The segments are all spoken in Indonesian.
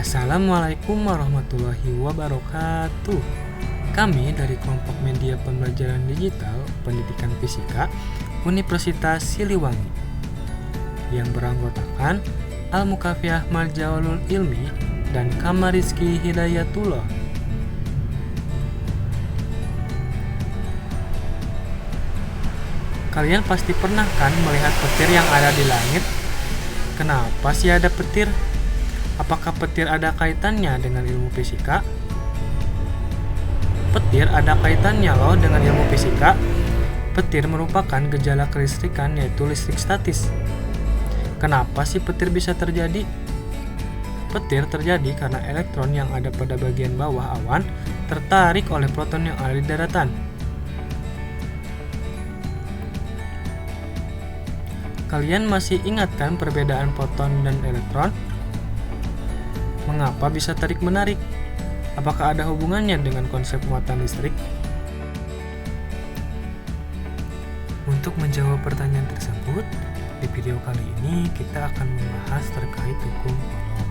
Assalamualaikum warahmatullahi wabarakatuh. Kami dari kelompok media pembelajaran digital pendidikan fisika Universitas Siliwangi yang beranggotakan Al-Mukafi Ahmad Jawalul Ilmi dan Kamariski Hidayatullah. Kalian pasti pernah kan melihat petir yang ada di langit? Kenapa sih ada petir? Apakah petir ada kaitannya dengan ilmu fisika? Petir ada kaitannya loh dengan ilmu fisika. Petir merupakan gejala kelistrikan, yaitu listrik statis. Kenapa sih petir bisa terjadi? Petir terjadi karena elektron yang ada pada bagian bawah awan tertarik oleh proton yang ada di daratan. Kalian masih ingat kan perbedaan proton dan elektron? Mengapa bisa tarik-menarik? Apakah ada hubungannya dengan konsep muatan listrik? Untuk menjawab pertanyaan tersebut, di video kali ini kita akan membahas terkait hukum Coulomb.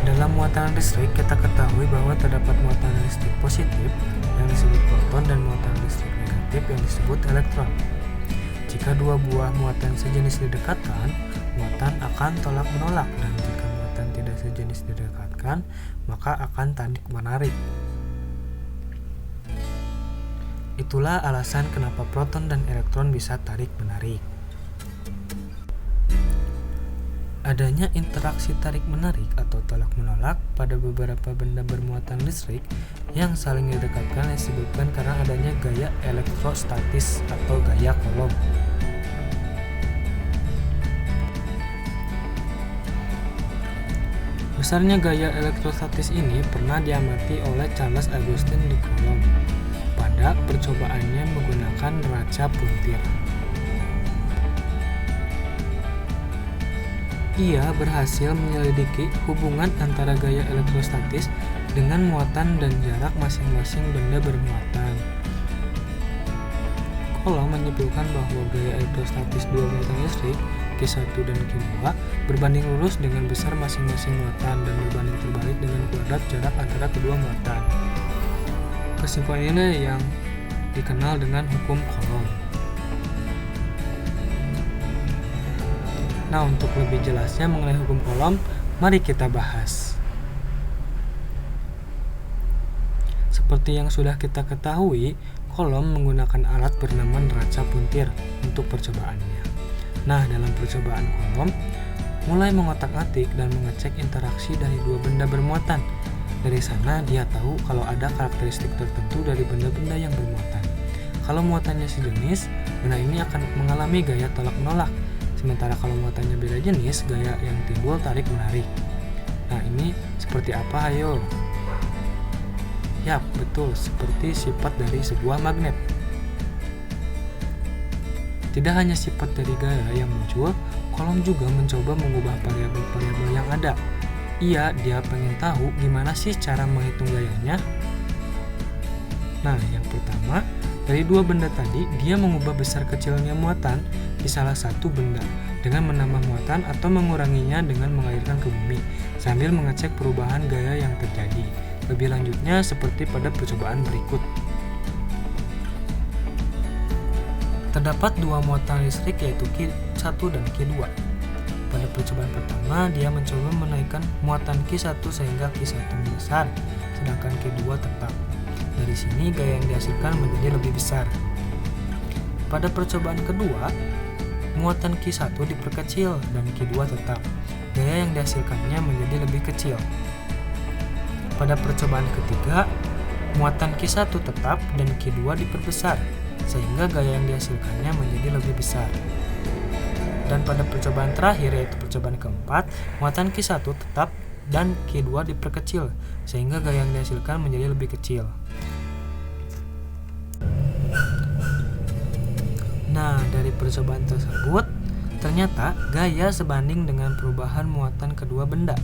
Dalam muatan listrik, kita ketahui bahwa terdapat muatan listrik positif yang disebut proton dan muatan listrik negatif yang disebut elektron. Jika dua buah muatan sejenis didekatkan, muatan akan tolak-menolak, dan jika muatan tidak sejenis didekatkan, maka akan tarik-menarik. Itulah alasan kenapa proton dan elektron bisa tarik-menarik. Adanya interaksi tarik-menarik atau tolak-menolak pada beberapa benda bermuatan listrik yang saling didekatkan disebabkan karena adanya gaya elektrostatis atau gaya Coulomb. Besarnya gaya elektrostatis ini pernah diamati oleh Charles Augustin de Coulomb pada percobaannya menggunakan raca puntir. Ia berhasil menyelidiki hubungan antara gaya elektrostatis dengan muatan dan jarak masing-masing benda bermuatan. Coulomb menyimpulkan bahwa gaya elektrostatis dua muatan listrik Q1 dan Q2 berbanding lurus dengan besar masing-masing muatan dan berbanding terbalik dengan kuadrat jarak antara kedua muatan. Kesimpulan ini yang dikenal dengan hukum Coulomb. Nah, untuk lebih jelasnya mengenai hukum Coulomb, mari kita bahas. Seperti yang sudah kita ketahui, Coulomb menggunakan alat bernama neraca puntir untuk percobaannya. Nah, dalam percobaan Coulomb, mulai mengotak-atik dan mengecek interaksi dari dua benda bermuatan. Dari sana, dia tahu kalau ada karakteristik tertentu dari benda-benda yang bermuatan. Kalau muatannya sejenis, benda ini akan mengalami gaya tolak-menolak. Sementara kalau muatannya beda jenis, gaya yang timbul tarik-menarik. Nah, ini seperti apa, ayo? Yap, betul, seperti sifat dari sebuah magnet. Tidak hanya sifat dari gaya yang muncul, Coulomb juga mencoba mengubah variabel-variabel yang ada. Dia pengen tahu gimana sih cara menghitung gayanya. Nah, yang pertama, dari dua benda tadi, dia mengubah besar kecilnya muatan di salah satu benda dengan menambah muatan atau menguranginya dengan mengalirkan ke bumi, sambil mengecek perubahan gaya yang terjadi. Lebih lanjutnya seperti pada percobaan berikut. Terdapat dua muatan listrik yaitu Q1 dan Q2. Pada percobaan pertama, dia mencoba menaikkan muatan Q1 sehingga Q1 membesar, sedangkan Q2 tetap. Dari sini gaya yang dihasilkan menjadi lebih besar. Pada percobaan kedua, muatan Q1 diperkecil dan Q2 tetap. Gaya yang dihasilkannya menjadi lebih kecil. Pada percobaan ketiga, muatan Q1 tetap dan Q2 diperbesar, sehingga gaya yang dihasilkannya menjadi lebih besar. Dan pada percobaan terakhir, yaitu percobaan keempat, muatan Q1 tetap dan Q2 diperkecil, sehingga gaya yang dihasilkan menjadi lebih kecil. Nah, dari percobaan tersebut, ternyata gaya sebanding dengan perubahan muatan kedua benda.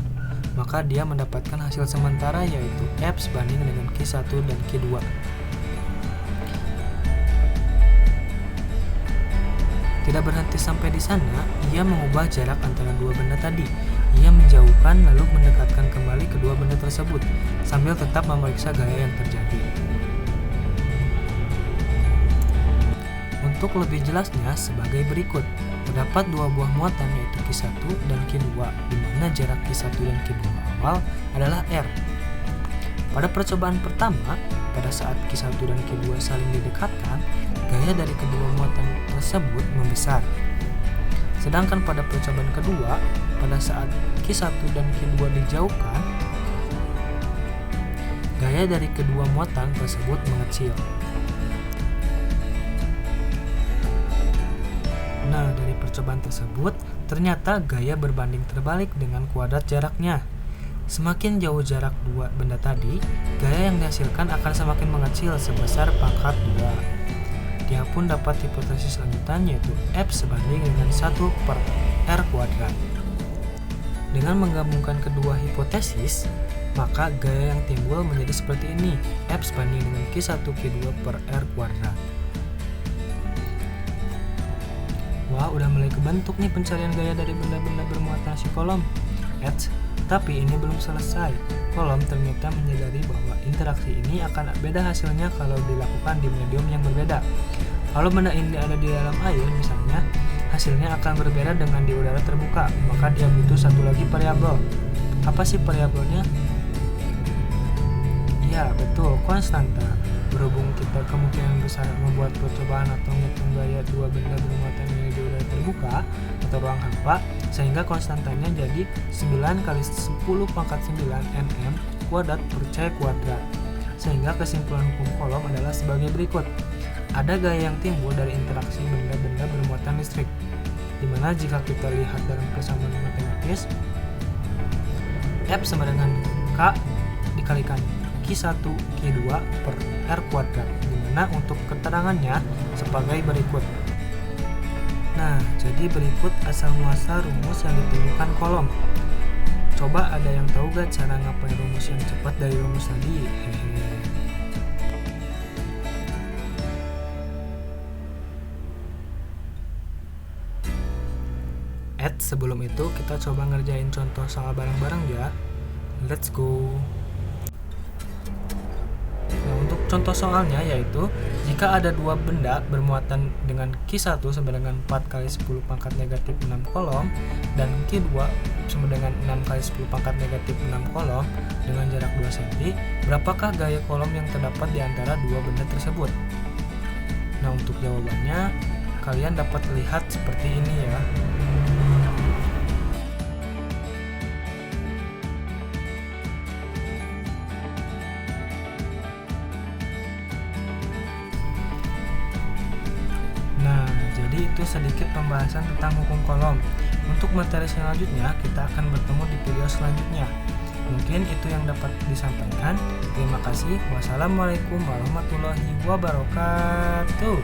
Maka dia mendapatkan hasil sementara yaitu F sebanding dengan Q1 dan Q2. Tidak berhenti sampai di sana, ia mengubah jarak antara dua benda tadi. Ia menjauhkan lalu mendekatkan kembali kedua benda tersebut, sambil tetap memeriksa gaya yang terjadi. Untuk lebih jelasnya sebagai berikut. Terdapat dua buah muatan yaitu Q1 dan Q2, di mana jarak Q1 dan Q2 awal adalah R. Pada percobaan pertama, pada saat Q1 dan Q2 saling didekatkan, gaya dari kedua muatan tersebut membesar. Sedangkan pada percobaan kedua, pada saat Q1 dan Q2 dijauhkan, gaya dari kedua muatan tersebut mengecil. Nah, dari percobaan tersebut, ternyata gaya berbanding terbalik dengan kuadrat jaraknya. Semakin jauh jarak dua benda tadi, gaya yang dihasilkan akan semakin mengecil sebesar pangkat 2. Dia pun dapat hipotesis lanjutan yaitu F sebanding dengan 1/R². Dengan menggabungkan kedua hipotesis, maka gaya yang timbul menjadi seperti ini, F sebanding dengan Q1 Q2/R². Wah, udah mulai kebentuk nih pencarian gaya dari benda-benda bermuatan si kolom. Tapi ini belum selesai. Kolom ternyata menyadari bahwa interaksi ini akan beda hasilnya kalau dilakukan di medium yang berbeda. Kalau benda ini ada di dalam air misalnya, hasilnya akan berbeda dengan di udara terbuka, maka dia butuh satu lagi variabel. Apa sih variabelnya? Ya, betul, konstanta. Berhubung kita kemungkinan besar membuat percobaan atau menghitung gaya dua benda bermuatan ini di udara terbuka atau ruang hampa, sehingga konstantanya jadi 9 kali 10⁻⁹ nm kuadrat per c kuadrat. Sehingga kesimpulan hukum kolom adalah sebagai berikut. Ada gaya yang timbul dari interaksi benda-benda bermuatan listrik, dimana jika kita lihat dalam kesamaan matematis, F sama dengan K dikalikan Q1 Q2/R², dimana untuk keterangannya sebagai berikut. Nah, jadi berikut asal muasal rumus yang ditemukan kolom. Coba ada yang tahu gak cara ngapain rumus yang cepat dari rumus tadi? Sebelum itu kita coba ngerjain contoh soal bareng-bareng ya. Let's go. Nah, untuk contoh soalnya yaitu jika ada dua benda bermuatan dengan Q1 sama dengan 4 kali 10⁻⁻⁶ kolom dan Q2 sama dengan 6 kali 10⁻⁻⁶ kolom dengan jarak 2 cm, berapakah gaya kolom yang terdapat di antara dua benda tersebut? Nah, untuk jawabannya kalian dapat lihat seperti ini ya. Itu sedikit pembahasan tentang hukum kolom. Untuk materi selanjutnya kita akan bertemu di video selanjutnya. Mungkin itu yang dapat disampaikan. Terima kasih. Wassalamualaikum warahmatullahi wabarakatuh.